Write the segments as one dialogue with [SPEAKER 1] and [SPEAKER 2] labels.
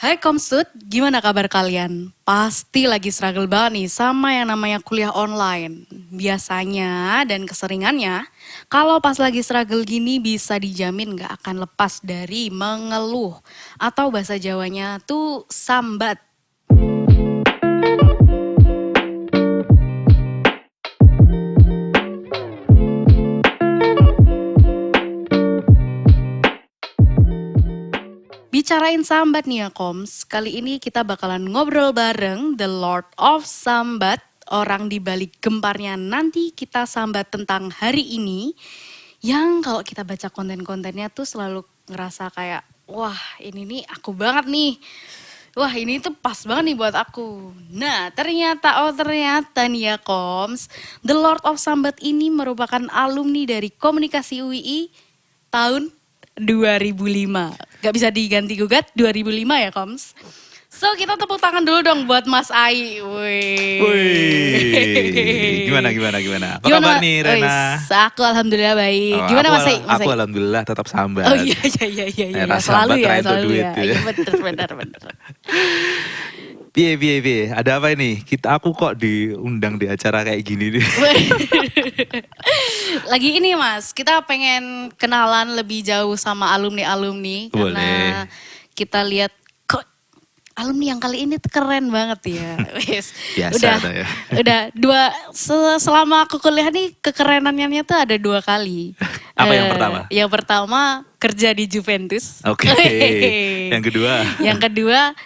[SPEAKER 1] Hai Komstud, gimana kabar kalian? Pasti lagi struggle banget nih sama yang namanya kuliah online. Biasanya dan keseringannya, kalau pas lagi struggle gini bisa dijamin gak akan lepas dari mengeluh. Atau bahasa Jawanya tuh sambat. Bicarain sambat nih ya Koms, kali ini kita bakalan ngobrol bareng The Lord of Sambat, orang di balik gemparnya nanti kita sambat tentang hari ini, yang kalau kita baca konten-kontennya tuh selalu ngerasa kayak, wah ini nih aku banget nih, wah ini tuh pas banget nih buat aku. Nah ternyata nih ya Koms, The Lord of Sambat ini merupakan alumni dari Komunikasi UII tahun 2005. Gak bisa diganti gugat 2005 ya Koms. So kita tepuk tangan dulu dong buat Mas Ai.
[SPEAKER 2] Wih, gimana? Apa kabar nih Rena?
[SPEAKER 1] Aku alhamdulillah baik. Gimana Mas Ai?
[SPEAKER 2] Aku alhamdulillah tetap sambat.
[SPEAKER 1] Oh iya. Selalu ya. Iya bener.
[SPEAKER 2] Piye. Ada apa ini? Aku kok diundang di acara kayak gini nih.
[SPEAKER 1] Lagi ini Mas, kita pengen kenalan lebih jauh sama alumni-alumni. Karena kita lihat kok alumni yang kali ini tuh keren banget ya.
[SPEAKER 2] Biasa
[SPEAKER 1] udah selama aku kuliah nih kekerenannya tuh ada 2 kali.
[SPEAKER 2] Apa yang pertama?
[SPEAKER 1] Yang pertama kerja di Juventus.
[SPEAKER 2] Oke. Yang kedua?
[SPEAKER 1] Yang kedua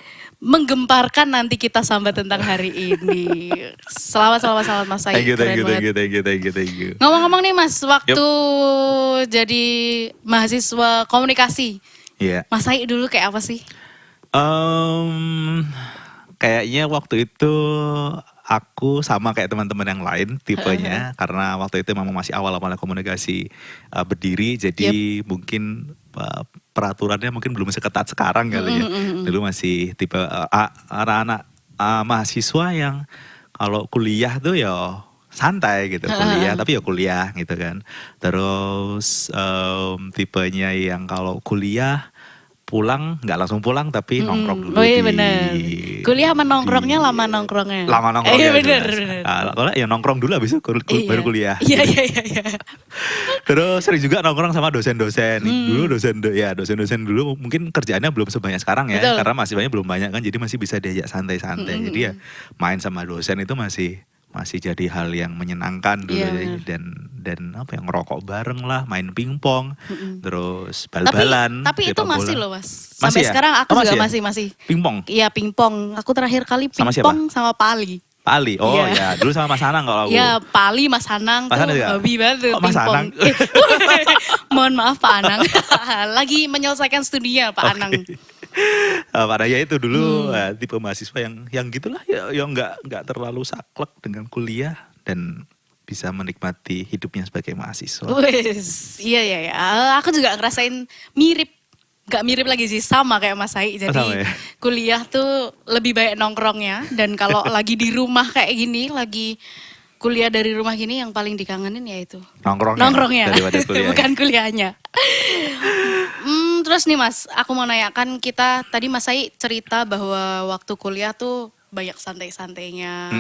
[SPEAKER 1] menggemparkan nanti kita sambat tentang hari ini. Selamat Mas Ai.
[SPEAKER 2] Thank you.
[SPEAKER 1] Ngomong-ngomong nih Mas, waktu jadi mahasiswa komunikasi, Mas Ai dulu kayak apa sih?
[SPEAKER 2] Kayaknya waktu itu aku sama kayak teman-teman yang lain tipenya karena waktu itu memang masih awal-awal komunikasi berdiri, jadi mungkin peraturannya mungkin belum seketat sekarang kali ya. Dulu masih tipe anak-anak mahasiswa yang kalau kuliah tuh ya santai gitu, tapi ya kuliah gitu kan. Terus tipenya yang kalau kuliah pulang nggak langsung pulang tapi nongkrong dulu.
[SPEAKER 1] Oh iya bener. Kuliah sama nongkrongnya lama nongkrongnya. Iya bener.
[SPEAKER 2] Kalau ya nongkrong dulu habis itu baru kuliah.
[SPEAKER 1] Iya.
[SPEAKER 2] Terus sering juga nongkrong sama dosen-dosen. Dulu dosen-dosen dulu mungkin kerjaannya belum sebanyak sekarang ya.
[SPEAKER 1] Betul.
[SPEAKER 2] Karena mahasiswanya belum banyak kan, jadi masih bisa diajak santai-santai. Jadi ya main sama dosen itu masih jadi hal yang menyenangkan dulu ya. Dan apa yang ngerokok bareng lah, main pingpong, terus bal-balan.
[SPEAKER 1] Tapi itu masih
[SPEAKER 2] bola.
[SPEAKER 1] loh Mas. Sampai sekarang aku juga masih.
[SPEAKER 2] Pingpong?
[SPEAKER 1] Iya pingpong. Aku terakhir kali pingpong sama Pak Ali.
[SPEAKER 2] Pak Ali? Oh ya, dulu sama Mas Anang kalau aku.
[SPEAKER 1] Iya Pak Ali, Mas Anang tuh hobi banget tuh pingpong.
[SPEAKER 2] Mas Anang?
[SPEAKER 1] Mohon maaf Pak Anang. Lagi menyelesaikan studinya Pak Anang.
[SPEAKER 2] Pak Raya itu dulu tipe mahasiswa yang gitulah yang nggak terlalu saklek dengan kuliah dan bisa menikmati hidupnya sebagai mahasiswa.
[SPEAKER 1] Iya. Aku juga ngerasain mirip. Gak mirip lagi sih, sama kayak Mas Ai. Jadi kuliah tuh lebih banyak nongkrongnya. Dan kalau lagi di rumah kayak gini, lagi kuliah dari rumah gini, yang paling dikangenin ya itu nongkrongnya.
[SPEAKER 2] Daripada kuliah.
[SPEAKER 1] Bukan kuliahnya. Terus nih Mas, aku mau nanyakan kita, tadi Mas Ai cerita bahwa waktu kuliah tuh banyak santai-santainya.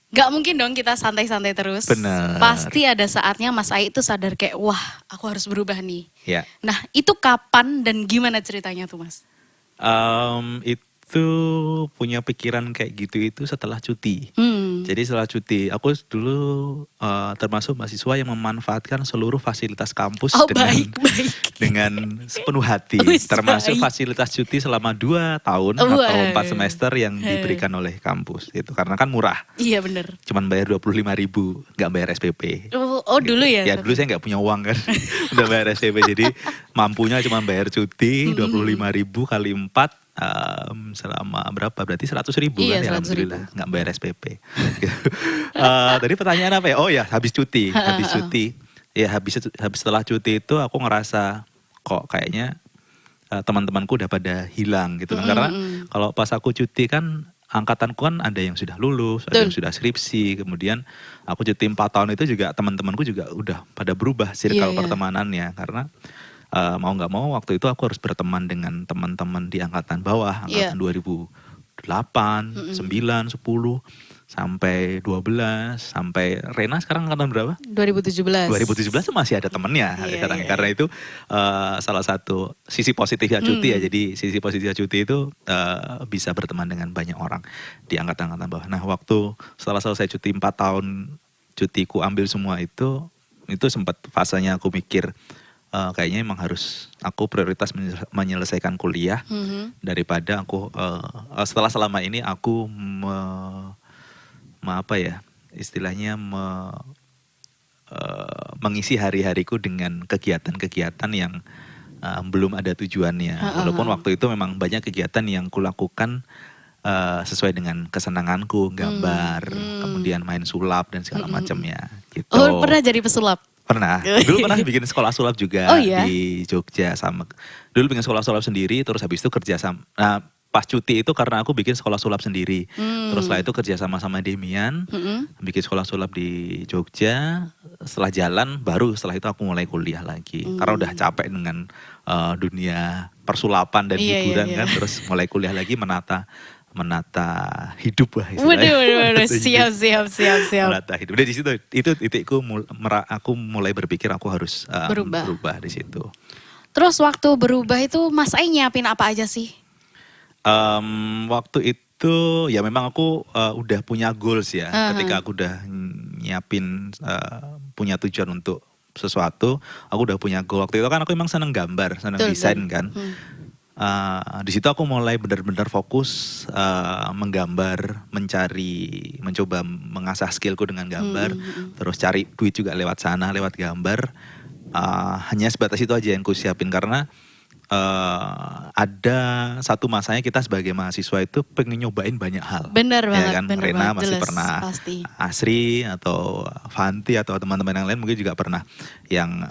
[SPEAKER 1] Gak mungkin dong kita santai-santai terus.
[SPEAKER 2] Benar.
[SPEAKER 1] Pasti ada saatnya Mas Ai itu sadar kayak, wah aku harus berubah nih.
[SPEAKER 2] Ya.
[SPEAKER 1] Nah itu kapan dan gimana ceritanya tuh Mas?
[SPEAKER 2] Itu punya pikiran kayak gitu itu setelah cuti. Jadi setelah cuti, aku dulu termasuk mahasiswa yang memanfaatkan seluruh fasilitas kampus dengan sepenuh hati. Termasuk fasilitas cuti selama 2 tahun atau 4 semester yang diberikan oleh kampus. Gitu. Karena kan murah.
[SPEAKER 1] Iya bener.
[SPEAKER 2] Cuman bayar 25.000, gak bayar SPP.
[SPEAKER 1] Oh dulu ya?
[SPEAKER 2] Ya dulu saya gak punya uang kan, udah bayar SPP. Jadi mampunya cuma bayar cuti 25.000 kali 4. Selama berapa? Berarti 100.000 kan ya, alhamdulillah nggak bayar SPP. Tadi pertanyaan apa ya? Oh ya, habis cuti. Ya habis setelah cuti itu aku ngerasa kok kayaknya teman-temanku udah pada hilang gitu kan. Karena kalau pas aku cuti kan angkatanku kan ada yang sudah lulus, ada yang sudah skripsi. Kemudian aku cuti 4 tahun itu juga teman-temanku juga udah pada berubah circle pertemanannya karena mau nggak mau waktu itu aku harus berteman dengan teman-teman di angkatan bawah,
[SPEAKER 1] Iya.
[SPEAKER 2] angkatan 2008, 9, 10 sampai 12 sampai Rena sekarang angkatan berapa?
[SPEAKER 1] 2017.
[SPEAKER 2] 2017 tuh masih ada temennya
[SPEAKER 1] Iya,
[SPEAKER 2] sekarang.
[SPEAKER 1] iya,
[SPEAKER 2] Karena
[SPEAKER 1] iya.
[SPEAKER 2] itu salah satu sisi positifnya cuti ya.
[SPEAKER 1] Hmm.
[SPEAKER 2] Jadi sisi positifnya cuti itu bisa berteman dengan banyak orang di angkatan-angkatan bawah. Nah waktu setelah selesai cuti 4 tahun, cutiku ambil semua itu sempat fasenya aku mikir kayaknya emang harus aku prioritas menyelesaikan kuliah daripada aku setelah selama ini aku apa ya istilahnya mengisi hari-hariku dengan kegiatan-kegiatan yang belum ada tujuannya. Walaupun waktu itu memang banyak kegiatan yang kulakukan sesuai dengan kesenanganku, gambar, kemudian main sulap dan segala macamnya. Gitu.
[SPEAKER 1] Oh, pernah jadi pesulap?
[SPEAKER 2] Pernah. Dulu pernah bikin sekolah sulap juga
[SPEAKER 1] Oh, iya?
[SPEAKER 2] di Jogja sama. Dulu bikin sekolah sulap sendiri, terus habis itu kerja sama. Nah, pas cuti itu karena aku bikin sekolah sulap sendiri. Terus setelah itu kerja sama Demian, bikin sekolah sulap di Jogja. Setelah jalan, baru setelah itu aku mulai kuliah lagi. Karena udah capek dengan dunia persulapan dan
[SPEAKER 1] Iya,
[SPEAKER 2] hiburan
[SPEAKER 1] iya, iya.
[SPEAKER 2] kan. Terus mulai kuliah lagi menata hidup lah
[SPEAKER 1] Waduh, siap.
[SPEAKER 2] menata hidup. Dari situ itu titikku aku mulai berpikir aku harus berubah di situ.
[SPEAKER 1] Terus waktu berubah itu Mas Ai nyiapin apa aja sih?
[SPEAKER 2] Waktu itu ya memang aku udah punya goals ya. Ketika aku udah nyiapin punya tujuan untuk sesuatu, aku udah punya goal. Waktu itu kan aku emang seneng gambar, seneng desain kan. Di situ aku mulai benar-benar fokus menggambar, mencoba mengasah skillku dengan gambar, terus cari duit juga lewat sana, lewat gambar. Hanya sebatas itu aja yang ku siapin karena ada satu masanya kita sebagai mahasiswa itu pengen nyobain banyak hal.
[SPEAKER 1] Bener banget,
[SPEAKER 2] Ya kan,
[SPEAKER 1] bener
[SPEAKER 2] Rena
[SPEAKER 1] banget,
[SPEAKER 2] masih
[SPEAKER 1] jelas,
[SPEAKER 2] pernah,
[SPEAKER 1] pasti.
[SPEAKER 2] Asri atau Fanti atau teman-teman yang lain mungkin juga pernah yang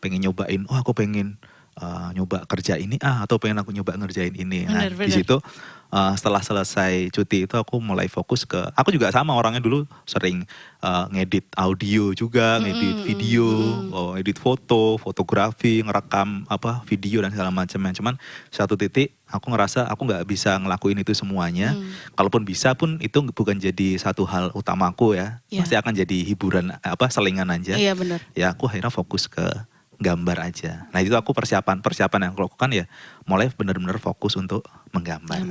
[SPEAKER 2] pengen nyobain, oh aku pengen nyoba kerja ini atau pengen aku nyoba ngerjain ini. Nah,
[SPEAKER 1] Bener.
[SPEAKER 2] di situ setelah selesai cuti itu aku mulai fokus ke, aku juga sama orangnya dulu sering ngedit audio juga, ngedit video, edit foto, fotografi, ngerekam video dan segala macamnya. Cuman satu titik aku ngerasa aku nggak bisa ngelakuin itu semuanya. Kalaupun bisa pun itu bukan jadi satu hal utamaku ya.
[SPEAKER 1] Iya.
[SPEAKER 2] Pasti akan jadi hiburan selingan aja.
[SPEAKER 1] Iya, bener.
[SPEAKER 2] Ya aku akhirnya fokus ke gambar aja. Nah itu aku persiapan yang aku lakukan ya mulai benar-benar fokus untuk menggambar.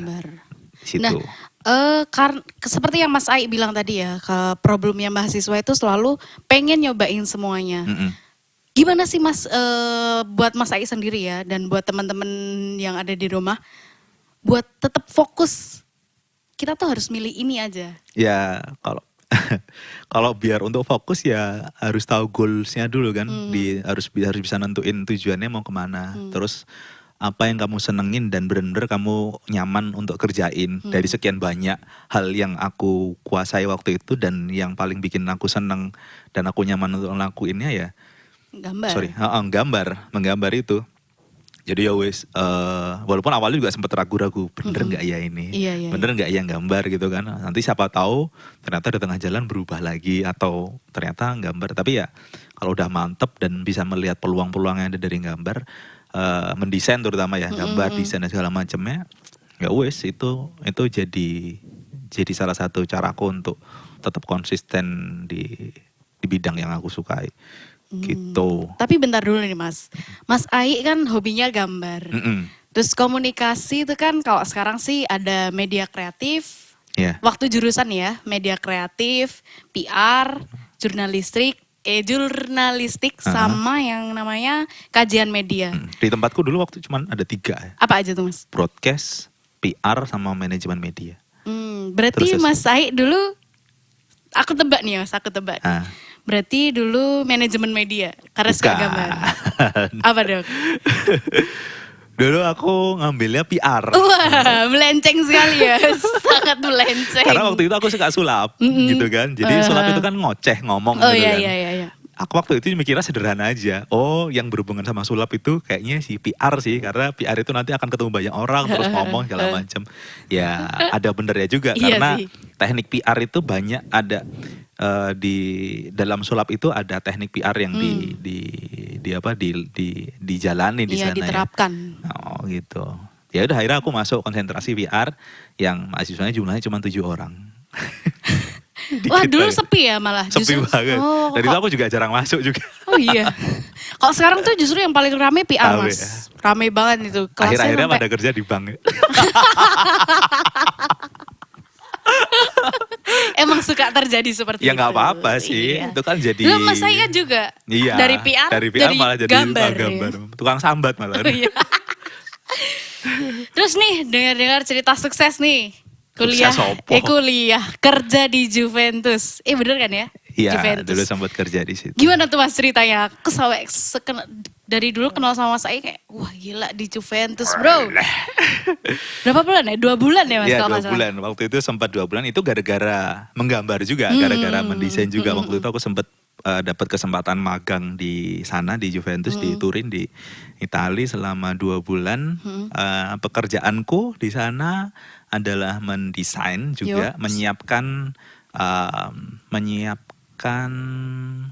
[SPEAKER 2] Di situ.
[SPEAKER 1] Nah, seperti yang Mas Ai bilang tadi ya, ke problemnya mahasiswa itu selalu pengen nyobain semuanya. Gimana sih Mas, buat Mas Ai sendiri ya, dan buat teman-teman yang ada di rumah, buat tetap fokus, kita tuh harus milih ini aja.
[SPEAKER 2] Ya kalau biar untuk fokus ya harus tahu goalsnya dulu kan, harus bisa nentuin tujuannya mau kemana, terus apa yang kamu senengin dan benar-benar kamu nyaman untuk kerjain. Dari sekian banyak hal yang aku kuasai waktu itu dan yang paling bikin aku seneng dan aku nyaman untuk ngelakuinnya ya menggambar itu. Jadi ya wes, walaupun awalnya juga sempat ragu-ragu, bener nggak ya ini,
[SPEAKER 1] Iya.
[SPEAKER 2] bener nggak yang gambar gitu kan. Nanti siapa tahu ternyata di tengah jalan berubah lagi atau ternyata gambar. Tapi ya kalau udah mantep dan bisa melihat peluang-peluang yang ada dari gambar, mendesain terutama ya, gambar, desain dan segala macamnya, ya wes itu jadi salah satu caraku untuk tetap konsisten di bidang yang aku sukai. Gitu.
[SPEAKER 1] Tapi bentar dulu nih Mas. Mas Ai kan hobinya gambar. Terus komunikasi itu kan kalau sekarang sih ada media kreatif.
[SPEAKER 2] Yeah.
[SPEAKER 1] Waktu jurusan ya, media kreatif, PR, jurnalistik sama yang namanya kajian media.
[SPEAKER 2] Di tempatku dulu waktu cuman ada 3 ya.
[SPEAKER 1] Apa aja tuh Mas?
[SPEAKER 2] Broadcast, PR sama manajemen media.
[SPEAKER 1] Berarti
[SPEAKER 2] Terus,
[SPEAKER 1] Mas Ai dulu, aku tebak nih Mas, berarti dulu manajemen media, karena suka gambar. Apa dong?
[SPEAKER 2] Dulu aku ngambilnya PR.
[SPEAKER 1] Wah, melenceng sekali ya, sangat melenceng.
[SPEAKER 2] Karena waktu itu aku suka sulap, gitu kan. Jadi sulap itu kan ngoceh, ngomong gitu kan.
[SPEAKER 1] Iya.
[SPEAKER 2] Aku waktu itu mikirnya sederhana aja. Oh, yang berhubungan sama sulap itu kayaknya si PR sih. Karena PR itu nanti akan ketemu banyak orang, terus ngomong segala macam. Ya, ada benernya juga.
[SPEAKER 1] Iya
[SPEAKER 2] karena
[SPEAKER 1] sih.
[SPEAKER 2] teknik PR itu banyak ada di dalam sulap itu ada teknik PR yang dijalani di
[SPEAKER 1] Iya,
[SPEAKER 2] sana
[SPEAKER 1] diterapkan.
[SPEAKER 2] ya. Oh gitu. Ya udah akhirnya aku masuk konsentrasi PR yang mahasiswanya jumlahnya cuma 7 orang.
[SPEAKER 1] Wah,
[SPEAKER 2] Dikit
[SPEAKER 1] dulu
[SPEAKER 2] banget.
[SPEAKER 1] sepi ya malah.
[SPEAKER 2] Sepi banget.
[SPEAKER 1] Oh,
[SPEAKER 2] Dan itu aku juga jarang masuk juga.
[SPEAKER 1] oh iya. Kok sekarang tuh justru yang paling rame PR,
[SPEAKER 2] Rame
[SPEAKER 1] Mas.
[SPEAKER 2] ya.
[SPEAKER 1] Rame banget itu. Kelasnya
[SPEAKER 2] Akhir-akhirnya
[SPEAKER 1] sampai
[SPEAKER 2] pada kerja di bank.
[SPEAKER 1] emang suka terjadi seperti
[SPEAKER 2] Ya
[SPEAKER 1] itu.
[SPEAKER 2] nggak apa-apa sih.
[SPEAKER 1] Iya.
[SPEAKER 2] Itu kan jadi.
[SPEAKER 1] Dulu Mas saya juga
[SPEAKER 2] Iya.
[SPEAKER 1] dari PR,
[SPEAKER 2] malah jadi
[SPEAKER 1] gambar.
[SPEAKER 2] gambar. Tukang sambat malah.
[SPEAKER 1] Oh, iya. Terus nih, dengar-dengar cerita sukses nih. Kuliah,
[SPEAKER 2] Sukses opo?
[SPEAKER 1] kuliah, kerja di Juventus. Bener kan ya?
[SPEAKER 2] Iya,
[SPEAKER 1] Juventus.
[SPEAKER 2] dulu sempat kerja di situ.
[SPEAKER 1] Gimana tuh Mas ceritanya? Aku sampai dari dulu kenal sama Mas Ai kayak, wah gila di Juventus bro. Berapa bulan ya? 2 bulan ya Mas?
[SPEAKER 2] Iya,
[SPEAKER 1] kalau
[SPEAKER 2] 2
[SPEAKER 1] nggak salah?
[SPEAKER 2] bulan. Waktu itu sempat 2 bulan itu gara-gara menggambar juga, gara-gara mendesain juga. Waktu itu aku sempat dapat kesempatan magang di sana di Juventus di Turin di Italia selama 2 bulan. Pekerjaanku di sana adalah mendesain juga, menyiapkan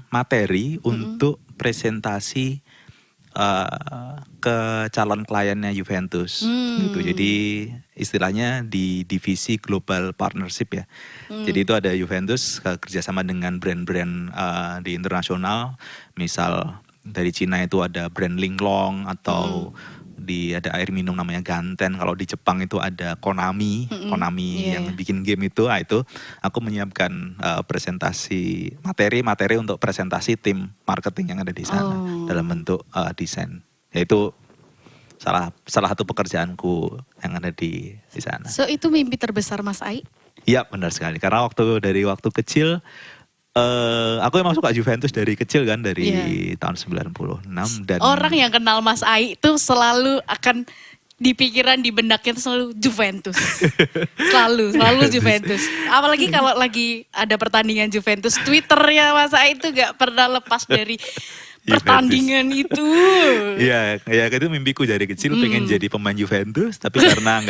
[SPEAKER 2] materi untuk presentasi ke calon kliennya Juventus gitu. Jadi istilahnya di divisi global partnership ya. Jadi itu ada Juventus kerjasama dengan brand-brand di internasional. Misal dari Cina itu ada brand Linglong atau ada air minum namanya Ganten. Kalau di Jepang itu ada Konami, yang bikin game itu. Itu aku menyiapkan presentasi materi untuk presentasi tim marketing yang ada di sana dalam bentuk desain. Yaitu salah satu pekerjaanku yang ada di sana.
[SPEAKER 1] So itu mimpi terbesar Mas Ai?
[SPEAKER 2] Iya benar sekali. Karena dari waktu kecil aku emang suka Juventus dari kecil kan, dari tahun 96 dan
[SPEAKER 1] orang yang kenal Mas Ai itu selalu akan di pikiran di benaknya itu selalu Juventus. selalu Juventus. Apalagi kalau lagi ada pertandingan Juventus, Twitternya Mas Ai itu gak pernah lepas dari pertandingan itu.
[SPEAKER 2] Iya, itu mimpiku dari kecil pengen jadi pemain Juventus, tapi karena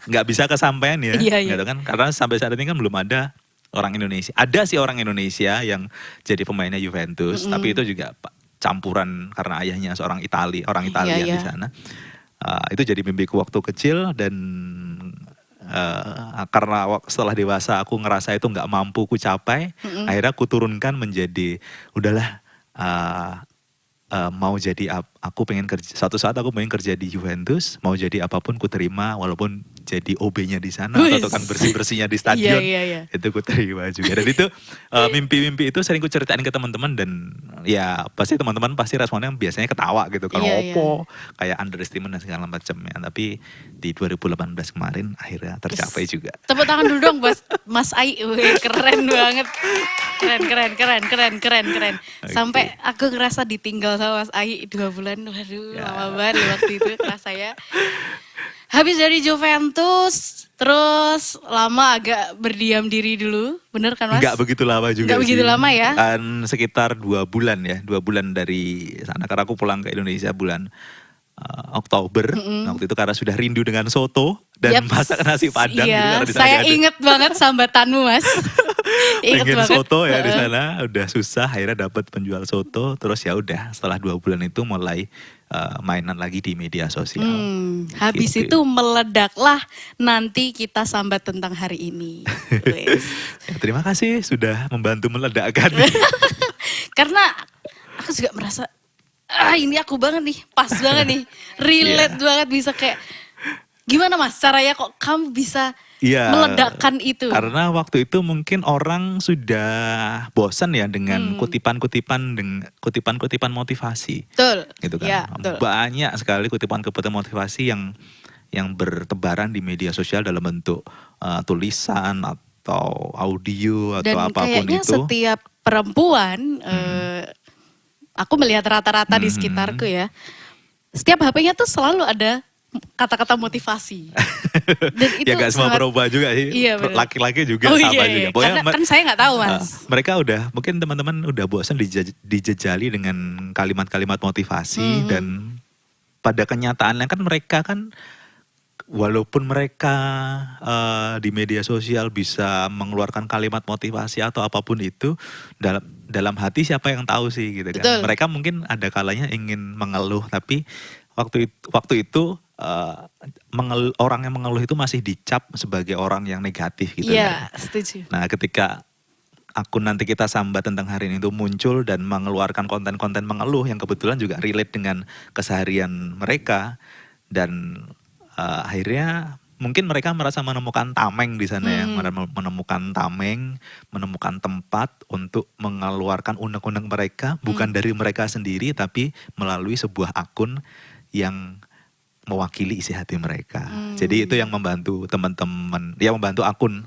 [SPEAKER 2] nggak bisa kesampaian ya, gitu kan? Karena sampai saat ini kan belum ada orang Indonesia. Ada sih orang Indonesia yang jadi pemainnya Juventus, tapi itu juga campuran karena ayahnya seorang orang Italia di sana. Itu jadi mimpiku waktu kecil dan karena setelah dewasa aku ngerasa itu nggak mampu ku capai, akhirnya aku turunkan menjadi udahlah. Mau jadi aku pengen kerja, suatu saat aku pengen kerja di Juventus, mau jadi apapun ku terima walaupun jadi OB-nya di sana atau tukang bersih-bersihnya di stadion. Itu ku terima juga. Dan itu mimpi-mimpi itu sering ku ceritain ke teman-teman dan ya pasti teman-teman pasti responnya biasanya ketawa gitu kalau kayak underestimate dan segala macamnya. Tapi di 2018 kemarin akhirnya tercapai juga.
[SPEAKER 1] Tepuk tangan dulu dong buat Mas Ai. Keren banget. Keren. Sampai aku ngerasa ditinggal sama Mas Ai 2 bulan. Waduh, lama banget waktu itu rasanya. Habis dari Juventus, terus lama agak berdiam diri dulu. Bener kan Mas?
[SPEAKER 2] Enggak begitu lama juga.
[SPEAKER 1] Enggak begitu lama ya?
[SPEAKER 2] Kan sekitar 2 bulan ya. 2 bulan dari sana. Karena aku pulang ke Indonesia bulan Oktober. Waktu itu karena sudah rindu dengan soto dan masak nasi padang.
[SPEAKER 1] Iya,
[SPEAKER 2] gitu,
[SPEAKER 1] saya inget banget sambatanmu Mas.
[SPEAKER 2] Pengen soto ya di sana, udah susah akhirnya dapat penjual soto. Terus ya udah setelah 2 bulan itu mulai mainan lagi di media sosial.
[SPEAKER 1] Habis itu meledaklah nanti kita sambat tentang hari ini.
[SPEAKER 2] Ya, terima kasih sudah membantu meledakkan.
[SPEAKER 1] Karena aku juga merasa ini aku banget nih, pas banget nih, relate banget, bisa kayak gimana Mas caranya kok kamu bisa meledakkan itu?
[SPEAKER 2] Karena waktu itu mungkin orang sudah bosan ya dengan kutipan-kutipan motivasi.
[SPEAKER 1] Betul.
[SPEAKER 2] Gitu kan.
[SPEAKER 1] Ya, betul.
[SPEAKER 2] Banyak sekali kutipan-kutipan motivasi yang bertebaran di media sosial dalam bentuk tulisan atau audio atau apapun itu. Dan
[SPEAKER 1] kayaknya setiap perempuan aku melihat rata-rata di sekitarku ya, setiap HP-nya tuh selalu ada kata-kata motivasi. Dan itu
[SPEAKER 2] ya gak semua perempuan juga sih, laki-laki juga sama juga.
[SPEAKER 1] Karena kan saya gak tahu Mas.
[SPEAKER 2] Mereka mungkin teman-teman udah bosan dijejali dengan kalimat-kalimat motivasi dan pada kenyataannya kan mereka kan walaupun mereka di media sosial bisa mengeluarkan kalimat motivasi atau apapun itu, dalam hati siapa yang tahu sih gitu kan.
[SPEAKER 1] Betul.
[SPEAKER 2] Mereka mungkin ada kalanya ingin mengeluh, tapi waktu itu orang yang mengeluh itu masih dicap sebagai orang yang negatif gitu
[SPEAKER 1] Iya,
[SPEAKER 2] kan.
[SPEAKER 1] setuju.
[SPEAKER 2] Nah, ketika akun Nanti Kita Sambat Tentang Hari Ini itu muncul dan mengeluarkan konten-konten mengeluh yang kebetulan juga relate dengan keseharian mereka, dan akhirnya mungkin mereka merasa menemukan tameng di sana ya, menemukan tameng, menemukan tempat untuk mengeluarkan unek-unek mereka, bukan dari mereka sendiri tapi melalui sebuah akun yang mewakili isi hati mereka. Jadi itu yang membantu teman-teman, ya membantu akun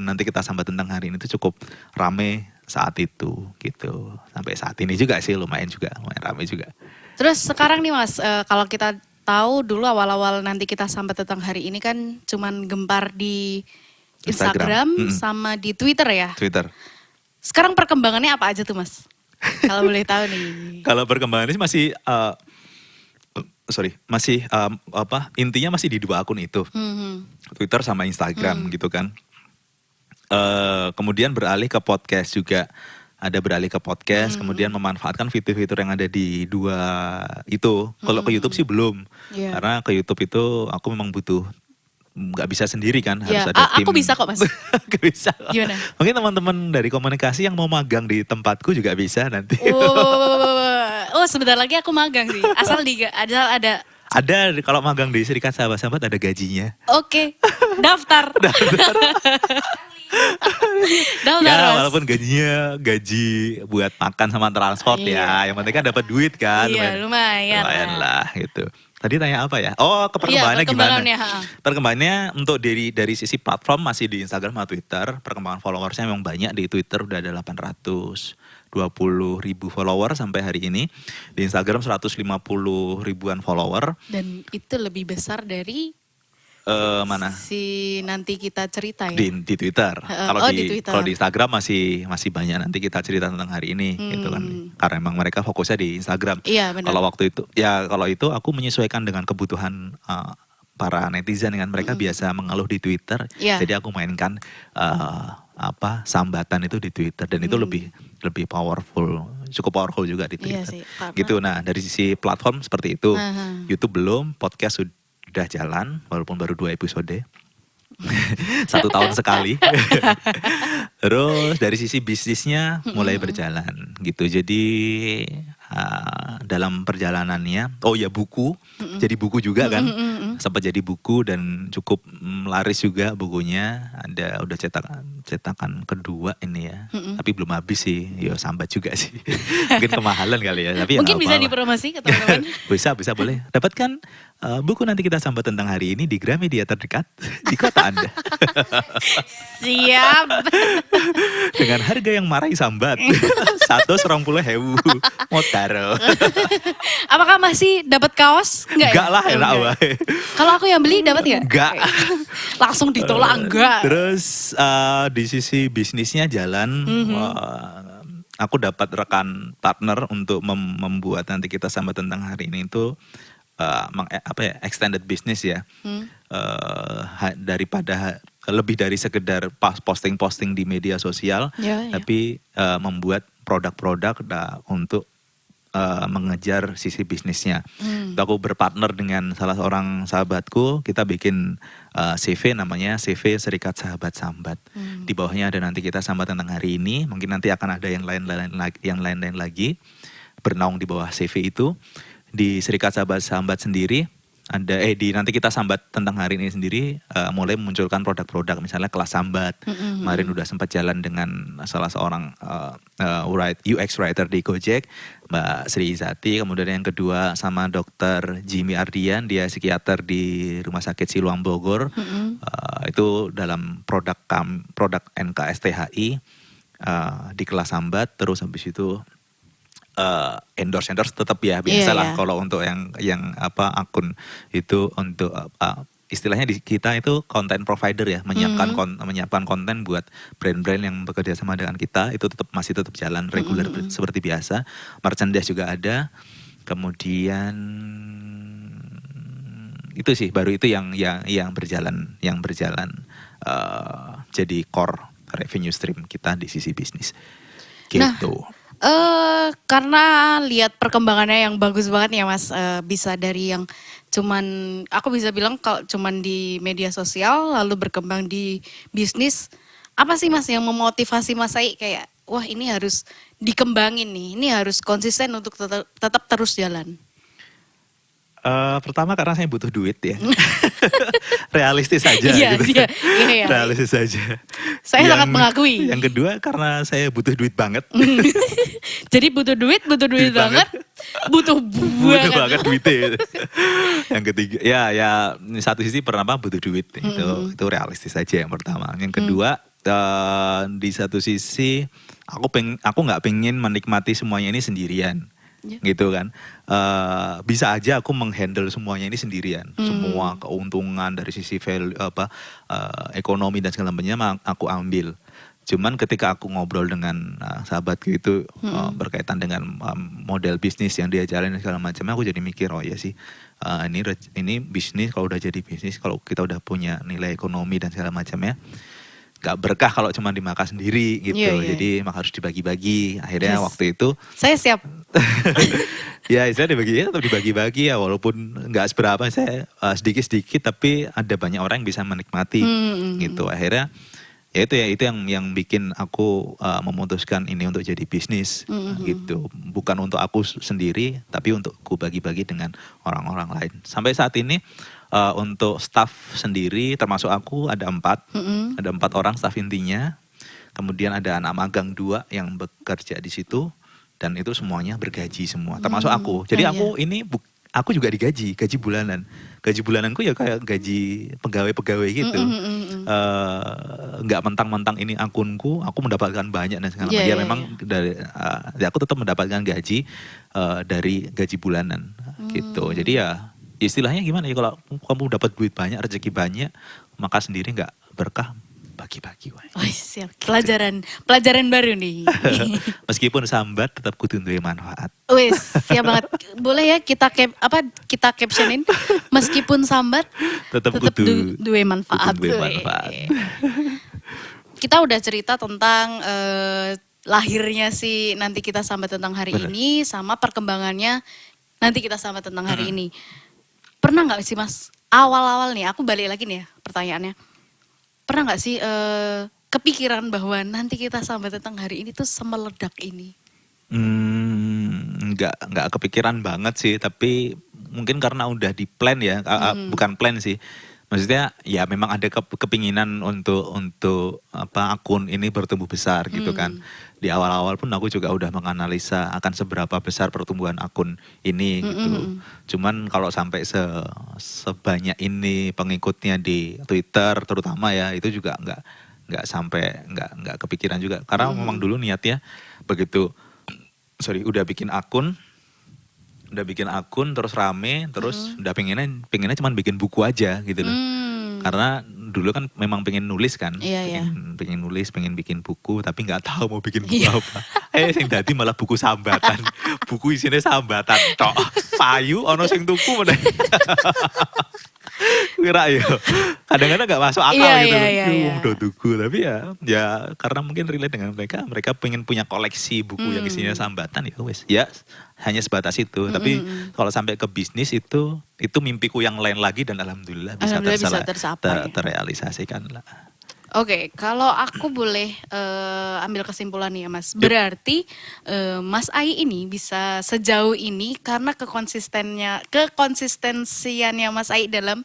[SPEAKER 2] Nanti Kita Sambat Tentang Hari Ini itu cukup rame saat itu gitu. Sampai saat ini juga sih lumayan rame juga.
[SPEAKER 1] Terus sekarang nih Mas, kalau kita tahu dulu awal-awal Nanti Kita Sambat Tentang Hari Ini kan cuman gempar di Instagram sama di Twitter ya.
[SPEAKER 2] Twitter.
[SPEAKER 1] Sekarang perkembangannya apa aja tuh Mas? Kalau boleh tahu nih.
[SPEAKER 2] Kalau perkembangannya masih intinya masih di dua akun itu. Twitter sama Instagram gitu kan. Kemudian beralih ke podcast juga. Ada beralih ke podcast, kemudian memanfaatkan fitur-fitur yang ada di dua itu. Kalau ke YouTube sih belum.
[SPEAKER 1] Yeah.
[SPEAKER 2] Karena ke YouTube itu aku memang butuh, nggak bisa sendiri kan, harus
[SPEAKER 1] Ya,
[SPEAKER 2] ada tim.
[SPEAKER 1] aku bisa kok Mas.
[SPEAKER 2] Gak bisa.
[SPEAKER 1] Gimana?
[SPEAKER 2] Mungkin teman-teman dari komunikasi yang mau magang di tempatku juga bisa nanti.
[SPEAKER 1] Oh, sebentar lagi aku magang sih. Asal ada.
[SPEAKER 2] Ada, kalau magang di Serikat Sahabat-Sahabat ada gajinya.
[SPEAKER 1] Oke, daftar. Daftar
[SPEAKER 2] Ya
[SPEAKER 1] Mas.
[SPEAKER 2] walaupun gaji buat makan sama transport
[SPEAKER 1] Iya.
[SPEAKER 2] ya, yang penting kan dapat duit kan.
[SPEAKER 1] Iya, lumayan
[SPEAKER 2] lah gitu. Tadi tanya apa ya? Oh, perkembangannya gimana? Perkembangannya untuk dari sisi platform masih di Instagram sama Twitter. Perkembangan followersnya memang banyak. Di Twitter udah ada 820.000 follower sampai hari ini. Di Instagram 150 ribuan follower.
[SPEAKER 1] Dan itu lebih besar dari
[SPEAKER 2] Mana?
[SPEAKER 1] si Nanti Kita Cerita ya.
[SPEAKER 2] Di Twitter.
[SPEAKER 1] Di Twitter.
[SPEAKER 2] Kalau di Instagram masih banyak Nanti Kita Cerita Tentang Hari Ini gitu kan. Karena emang mereka fokusnya di Instagram.
[SPEAKER 1] Iya, benar.
[SPEAKER 2] Kalau itu aku menyesuaikan dengan kebutuhan para netizen, dengan mereka biasa mengeluh di Twitter.
[SPEAKER 1] Iya.
[SPEAKER 2] Jadi aku mainkan sambatan itu di Twitter, dan itu lebih powerful, cukup powerful juga di
[SPEAKER 1] Iya
[SPEAKER 2] Twitter.
[SPEAKER 1] sih, karena-
[SPEAKER 2] Gitu. Nah, dari sisi platform seperti itu.
[SPEAKER 1] Aha.
[SPEAKER 2] YouTube belum, podcast sudah jalan walaupun baru 2 episode. 1 tahun sekali. Terus dari sisi bisnisnya mulai berjalan gitu. Jadi dalam perjalanannya, buku. Jadi buku juga kan. Sempat jadi buku dan cukup laris juga bukunya. Udah cetakan kedua ini ya. Tapi belum habis sih. Ya sambat juga sih. Mungkin kemahalan kali ya. Tapi ya
[SPEAKER 1] Mungkin
[SPEAKER 2] nggak
[SPEAKER 1] bisa
[SPEAKER 2] apa-apa.
[SPEAKER 1] dipromosi ke teman-teman.
[SPEAKER 2] Bisa boleh. Dapatkan buku Nanti Kita Sambat Tentang Hari Ini di Gramedia terdekat di kota Anda.
[SPEAKER 1] Siap.
[SPEAKER 2] Dengan harga yang marai sambat. 120.000 Motaro.
[SPEAKER 1] Apakah masih dapat kaos?
[SPEAKER 2] Enggak lah, enak
[SPEAKER 1] Enggak.
[SPEAKER 2] wae.
[SPEAKER 1] Kalau aku yang beli dapat nggak?
[SPEAKER 2] Enggak.
[SPEAKER 1] Langsung ditolak enggak?
[SPEAKER 2] Terus di sisi bisnisnya jalan. Aku dapat rekan partner untuk membuat Nanti Kita Sambat Tentang Hari Ini itu extended business ya. Daripada lebih dari sekedar posting-posting di media sosial,
[SPEAKER 1] Ya.
[SPEAKER 2] tapi membuat produk-produk untuk mengejar sisi bisnisnya. Aku berpartner dengan salah seorang sahabatku, kita bikin CV, namanya CV Serikat Sahabat Sambat. Di bawahnya ada Nanti Kita Sambat Tentang Hari Ini, mungkin nanti akan ada yang lain-lain lagi bernaung di bawah CV itu. Di Serikat Sahabat Sambat sendiri ada di Nanti Kita Sambat Tentang Hari Ini sendiri mulai memunculkan produk-produk, misalnya kelas sambat. Kemarin udah sempat jalan dengan salah seorang UX writer di Gojek, Mbak Sri Izati. Kemudian yang kedua sama Dr. Jimmy Ardian, dia psikiater di Rumah Sakit Siloam Bogor. Itu dalam produk NKSTHI di kelas sambat. Terus habis itu endorse tetap ya biasalah.
[SPEAKER 1] Iya.
[SPEAKER 2] Kalau untuk yang akun itu untuk istilahnya di kita itu content provider ya, menyiapkan konten buat brand-brand yang bekerja sama dengan kita, itu masih tetap jalan reguler seperti biasa. Merchandise juga ada. Kemudian itu sih baru itu yang berjalan jadi core revenue stream kita di sisi bisnis
[SPEAKER 1] Nah,
[SPEAKER 2] gitu.
[SPEAKER 1] Karena lihat perkembangannya yang bagus banget nih ya Mas, bisa dari yang cuman aku bisa bilang kalau cuman di media sosial lalu berkembang di bisnis, apa sih Mas yang memotivasi Mas Ai kayak wah ini harus dikembangin nih, ini harus konsisten untuk tetap terus jalan.
[SPEAKER 2] Pertama karena saya butuh duit ya. Realistis saja
[SPEAKER 1] Iya,
[SPEAKER 2] gitu.
[SPEAKER 1] iya.
[SPEAKER 2] Realistis saja.
[SPEAKER 1] Saya sangat mengakui.
[SPEAKER 2] Yang kedua karena saya butuh duit banget.
[SPEAKER 1] Jadi butuh duit
[SPEAKER 2] Duit
[SPEAKER 1] banget, butuh
[SPEAKER 2] Butuh
[SPEAKER 1] banget.
[SPEAKER 2] banget duitnya. Yang ketiga ya satu sisi pertama butuh duit itu realistis saja yang pertama. Yang kedua di satu sisi aku nggak pengen menikmati semuanya ini sendirian.
[SPEAKER 1] Ya.
[SPEAKER 2] Gitu kan. Bisa aja aku menghandle semuanya ini sendirian. Semua keuntungan dari sisi value ekonomi dan segala macamnya aku ambil. Cuman ketika aku ngobrol dengan sahabatku itu berkaitan dengan model bisnis yang dia jalanin segala macamnya, aku jadi mikir oh ya sih ini bisnis, kalau udah jadi bisnis, kalau kita udah punya nilai ekonomi dan segala macamnya, gak berkah kalau cuma dimakan sendiri gitu.
[SPEAKER 1] Iya.
[SPEAKER 2] Jadi harus dibagi-bagi. Akhirnya
[SPEAKER 1] Yes.
[SPEAKER 2] waktu itu
[SPEAKER 1] Saya siap.
[SPEAKER 2] ya istilahnya tetap dibagi-bagi ya, walaupun nggak seberapa, saya sedikit-sedikit tapi ada banyak orang yang bisa menikmati gitu. Akhirnya ya itu yang bikin aku memutuskan ini untuk jadi bisnis gitu, bukan untuk aku sendiri tapi untuk aku bagi-bagi dengan orang-orang lain. Sampai saat ini untuk staff sendiri termasuk aku ada 4 orang staff intinya, kemudian ada anak magang 2 yang bekerja di situ. Dan itu semuanya bergaji semua, termasuk aku. Jadi aku juga digaji, gaji bulanan. Gaji bulananku ya kayak gaji pegawai-pegawai gitu. Nggak mentang-mentang ini akunku, aku mendapatkan banyak dan segala macam. Memang dari aku tetap mendapatkan gaji dari gaji bulanan gitu. Jadi ya istilahnya gimana ya, kalau kamu dapat duit banyak, rezeki banyak, maka sendiri nggak berkah, bagi-bagi wae.
[SPEAKER 1] Oh, siap. Pelajaran baru nih.
[SPEAKER 2] Meskipun sambat tetap kudu duwe manfaat.
[SPEAKER 1] Wis, siap banget. Boleh ya kita captionin meskipun sambat
[SPEAKER 2] Tetap
[SPEAKER 1] tetap
[SPEAKER 2] kudu
[SPEAKER 1] duwe manfaat.
[SPEAKER 2] kudu duwe manfaat.
[SPEAKER 1] Kita udah cerita tentang lahirnya sih nanti kita sambat tentang hari
[SPEAKER 2] Bener.
[SPEAKER 1] ini sama perkembangannya nanti kita sambat tentang hari ini. Pernah nggak sih Mas awal-awal nih, aku balik lagi nih ya pertanyaannya. Pernah nggak sih kepikiran bahwa nanti kita sambat tentang hari ini tuh semeledak ini?
[SPEAKER 2] Nggak kepikiran banget sih, tapi mungkin karena udah di plan ya, bukan plan sih. Maksudnya ya memang ada kepinginan untuk akun ini bertumbuh besar gitu kan. Di awal-awal pun aku juga udah menganalisa akan seberapa besar pertumbuhan akun ini gitu. Cuman kalau sampai sebanyak ini pengikutnya di Twitter terutama ya, itu juga nggak kepikiran juga. Karena memang dulu niatnya begitu. Udah bikin akun terus rame, terus udah pengennya cuman bikin buku aja gitu loh. Karena dulu kan memang pengen nulis kan, pengen nulis, pengen bikin buku, tapi nggak tahu mau bikin buku apa. Sing dadi malah buku sambatan, buku isinya sambatan tok, payu ono sing tuku meneh. Kira ya, kadang-kadang nggak masuk akal gitu. Udah tuku, tapi ya karena mungkin relate dengan mereka pengen punya koleksi buku yang isinya sambatan ya wes. Ya hanya sebatas itu. Tapi kalau sampai ke bisnis itu mimpiku yang lain lagi, dan alhamdulillah bisa terrealisasikan lah.
[SPEAKER 1] Oke, kalau aku boleh ambil kesimpulan nih ya Mas. Berarti Mas Ai ini bisa sejauh ini karena kekonsistensiannya Mas Ai dalam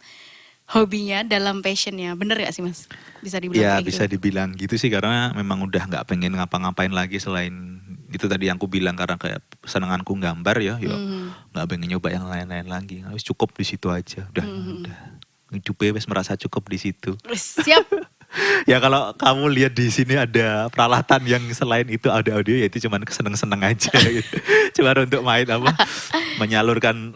[SPEAKER 1] hobinya, dalam passionnya. Bener gak sih Mas? Bisa dibilang
[SPEAKER 2] ya
[SPEAKER 1] kayak
[SPEAKER 2] bisa
[SPEAKER 1] gitu?
[SPEAKER 2] dibilang gitu sih, karena memang udah nggak pengen ngapa-ngapain lagi selain itu tadi yang aku bilang, karena kayak senenganku gambar ya, nggak pengen nyoba yang lain-lain lagi. Harus cukup di situ aja, udah hidupnya wes merasa cukup di situ.
[SPEAKER 1] Siap.
[SPEAKER 2] Ya kalau kamu lihat di sini ada peralatan yang selain itu ada audio, ya itu cuman seneng-seneng aja gitu. Cuman untuk main menyalurkan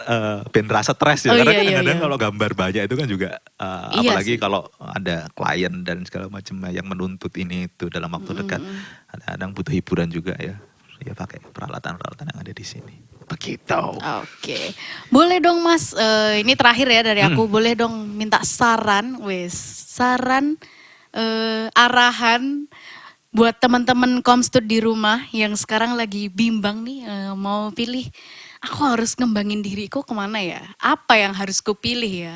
[SPEAKER 2] band rasa stres ya. Karena kadang-kadang kalau gambar banyak itu kan juga apalagi kalau ada klien dan segala macam yang menuntut ini itu dalam waktu dekat, kadang-kadang butuh hiburan juga ya. ya pakai peralatan-peralatan yang ada di sini. Begitu.
[SPEAKER 1] Oke, boleh dong Mas, ini terakhir ya dari aku, boleh dong minta saran, saran, arahan buat teman-teman Komstud di rumah yang sekarang lagi bimbang nih, mau pilih, aku harus ngembangin diriku kemana ya? Apa yang harus kupilih ya?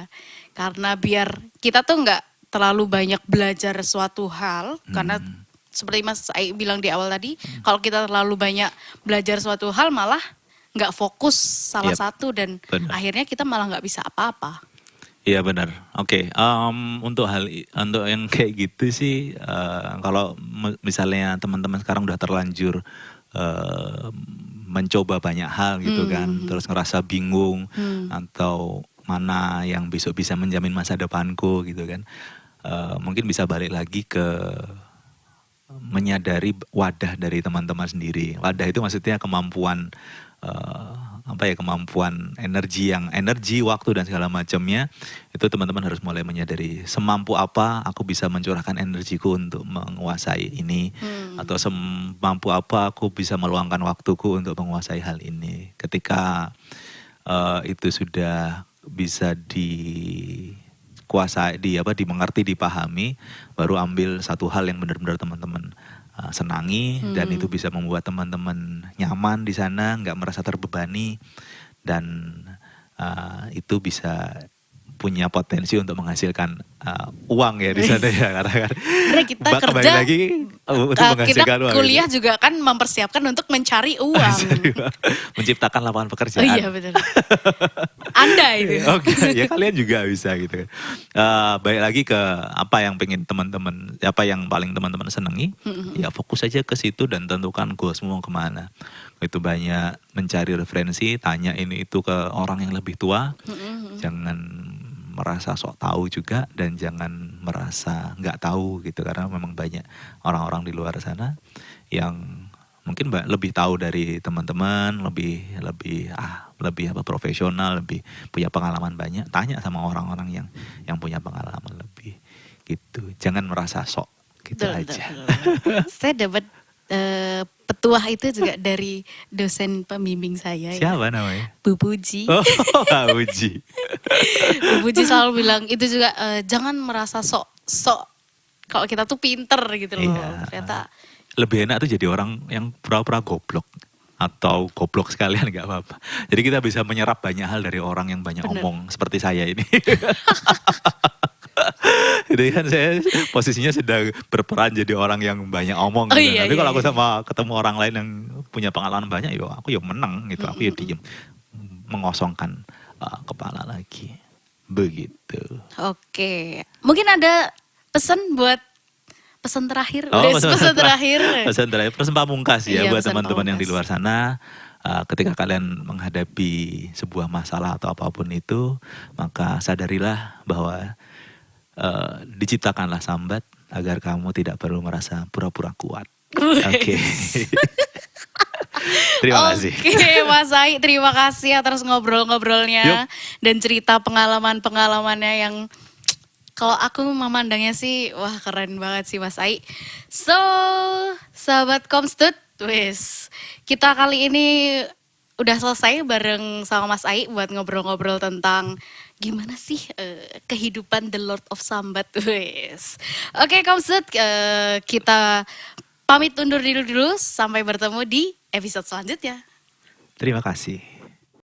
[SPEAKER 1] Karena biar kita tuh nggak terlalu banyak belajar suatu hal, karena seperti Mas Ai bilang di awal tadi, kalau kita terlalu banyak belajar suatu hal malah nggak fokus salah
[SPEAKER 2] Yap,
[SPEAKER 1] satu dan
[SPEAKER 2] benar.
[SPEAKER 1] akhirnya kita malah nggak bisa apa-apa.
[SPEAKER 2] Iya benar. Oke, untuk untuk yang kayak gitu sih, kalau misalnya teman-teman sekarang udah terlanjur mencoba banyak hal gitu kan, terus ngerasa bingung atau mana yang besok bisa menjamin masa depanku gitu kan, mungkin bisa balik lagi ke menyadari wadah dari teman-teman sendiri. Wadah itu maksudnya kemampuan kemampuan energi, waktu dan segala macamnya. Itu teman-teman harus mulai menyadari semampu apa aku bisa mencurahkan energiku untuk menguasai ini, atau semampu apa aku bisa meluangkan waktuku untuk menguasai hal ini. Ketika itu sudah bisa dikuasai, dimengerti, dipahami, baru ambil satu hal yang benar-benar teman-teman senangi, dan itu bisa membuat teman-teman nyaman di sana, nggak merasa terbebani, dan itu bisa punya potensi untuk menghasilkan uang ya di sana ya, karena kan
[SPEAKER 1] Karena kita
[SPEAKER 2] kembali
[SPEAKER 1] kerja,
[SPEAKER 2] lagi untuk
[SPEAKER 1] kita
[SPEAKER 2] menghasilkan uang.
[SPEAKER 1] kuliah juga kan mempersiapkan untuk mencari uang.
[SPEAKER 2] Menciptakan lapangan
[SPEAKER 1] Oh
[SPEAKER 2] pekerjaan.
[SPEAKER 1] iya betul. Anda itu.
[SPEAKER 2] Oke, ya kalian juga bisa gitu. Balik lagi ke apa yang pengen teman-teman, apa yang paling teman-teman senangi, ya fokus aja ke situ dan tentukan goalsmu mau kemana. Itu banyak mencari referensi, tanya ini itu ke orang yang lebih tua, jangan merasa sok tahu juga, dan jangan merasa nggak tahu gitu, karena memang banyak orang-orang di luar sana yang mungkin lebih tahu dari teman-teman, lebih profesional, lebih punya pengalaman banyak. Tanya sama orang-orang yang punya pengalaman lebih gitu. Jangan merasa sok gitu
[SPEAKER 1] Betul,
[SPEAKER 2] aja.
[SPEAKER 1] betul. Saya dapat petuah itu juga dari dosen pembimbing saya.
[SPEAKER 2] Siapa
[SPEAKER 1] ya.
[SPEAKER 2] namanya?
[SPEAKER 1] Bu Puji.
[SPEAKER 2] Oh, Kak Uji.
[SPEAKER 1] Bu Puji selalu bilang itu juga, jangan merasa sok kalau kita tuh pinter gitu loh.
[SPEAKER 2] Iya.
[SPEAKER 1] Ternyata
[SPEAKER 2] Lebih enak tuh jadi orang yang pura-pura goblok, atau goblok sekalian nggak apa-apa. Jadi kita bisa menyerap banyak hal dari orang yang banyak
[SPEAKER 1] Bener.
[SPEAKER 2] omong seperti saya ini. Jadi kan saya posisinya sedang berperan jadi orang yang banyak omong
[SPEAKER 1] Oh
[SPEAKER 2] gitu.
[SPEAKER 1] iya,
[SPEAKER 2] Tapi
[SPEAKER 1] iya,
[SPEAKER 2] kalau aku
[SPEAKER 1] iya.
[SPEAKER 2] ketemu orang lain yang punya pengalaman banyak, yo aku ya menang gitu. Aku ya diem, mengosongkan kepala lagi. Begitu.
[SPEAKER 1] Oke, mungkin ada pesan terakhir, pesan terakhir.
[SPEAKER 2] Pesan terakhir, pesan pamungkas ya,
[SPEAKER 1] Iya,
[SPEAKER 2] buat
[SPEAKER 1] pesan
[SPEAKER 2] teman-teman yang di
[SPEAKER 1] pamungkas.
[SPEAKER 2] luar sana. Ketika kalian menghadapi sebuah masalah atau apapun itu, maka sadarilah bahwa diciptakanlah sambat agar kamu tidak perlu merasa pura-pura kuat. Oke. Terima kasih.
[SPEAKER 1] Oke, Mas Ai, terima kasih atas ngobrol-ngobrolnya
[SPEAKER 2] Yup.
[SPEAKER 1] dan cerita pengalaman-pengalamannya yang kalau aku memandangnya sih, wah keren banget sih Mas Ai. So, sahabat Komstud, kita kali ini udah selesai bareng sama Mas Ai buat ngobrol-ngobrol tentang gimana sih kehidupan The Lord of Sambat, Oke Komstud, kita pamit undur diri dulu, sampai bertemu di episode selanjutnya.
[SPEAKER 2] Terima kasih.